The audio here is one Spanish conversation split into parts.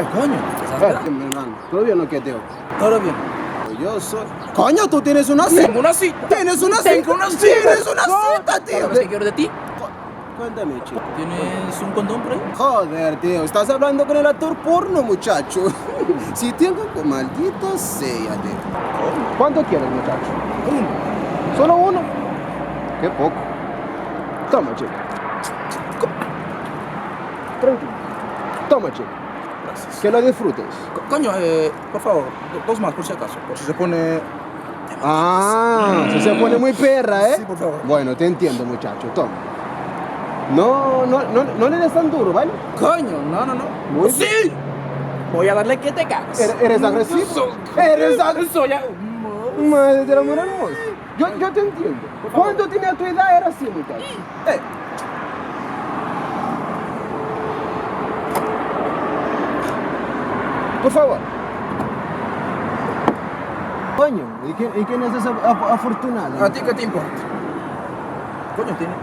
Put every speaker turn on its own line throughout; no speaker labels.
Coño, ¿estás esperando?
Hermano, todavía no quedeo.
Todo bien.
Yo soy... Coño, tú tienes una cita.
Tengo una cita.
Tienes una cita.
Tengo una cita.
Tienes una cita, tío.
¿Sabes qué quiero de ti?
Cuéntame, chico.
¿Tienes un condón por ahí?
Joder, tío, estás hablando con el actor porno, muchacho. Si tengo que maldito sea, tío. ¿Cuánto quieres, muchacho?
Uno.
¿Solo uno? Qué poco. Toma, chico. Tranquilo. Toma, chico.
Gracias.
Que lo disfrutes.
Coño, por favor, dos más por si acaso. Por si se pone...
Ah, se pone muy perra, ¿eh?
Sí, por favor.
Bueno, te entiendo, muchacho. Toma. No le des tan duro, ¿vale?
Coño, no.
Muy
¡Sí! Voy a darle que te cagas.
¿Eres agresivo? ¿Eres agresivo?
Soy...
Madre del amor hermoso. Yo te entiendo. Cuando tenía tu edad era así, muchacho. Por favor. Coño, ¿y quién es esa afortunada?
¿A ti qué te importa? Coño, tiene...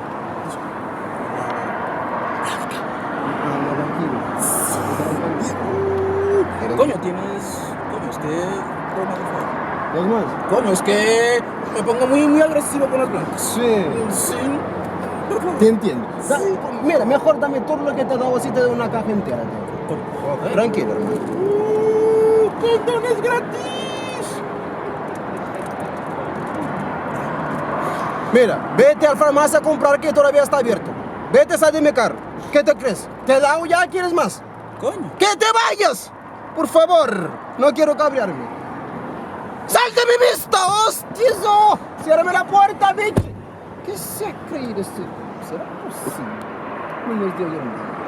Coño, tienes... Coño, es que...
¿Dos más?
Coño, es que... Me pongo muy agresivo con las blancas.
Sí.
Sí.
Te entiendo. Mira, mejor dame todo lo que te he dado, así te doy una caja entera, tío.
Ok.
Tranquilo, hermano.
¡Condones gratis!
Mira, vete al farmacia a comprar que todavía está abierto. Vete, sal de mi carro. ¿Qué te crees? ¿Te he dado ya? ¿Quieres más?
Coño.
¡Que te vayas! Por favor, no quiero cabrearme. ¡Sal de mi vista, hostizo! ¡Ciérrame la puerta, bitch! ¿Qué se ha creído este? ¿Será posible? No me dio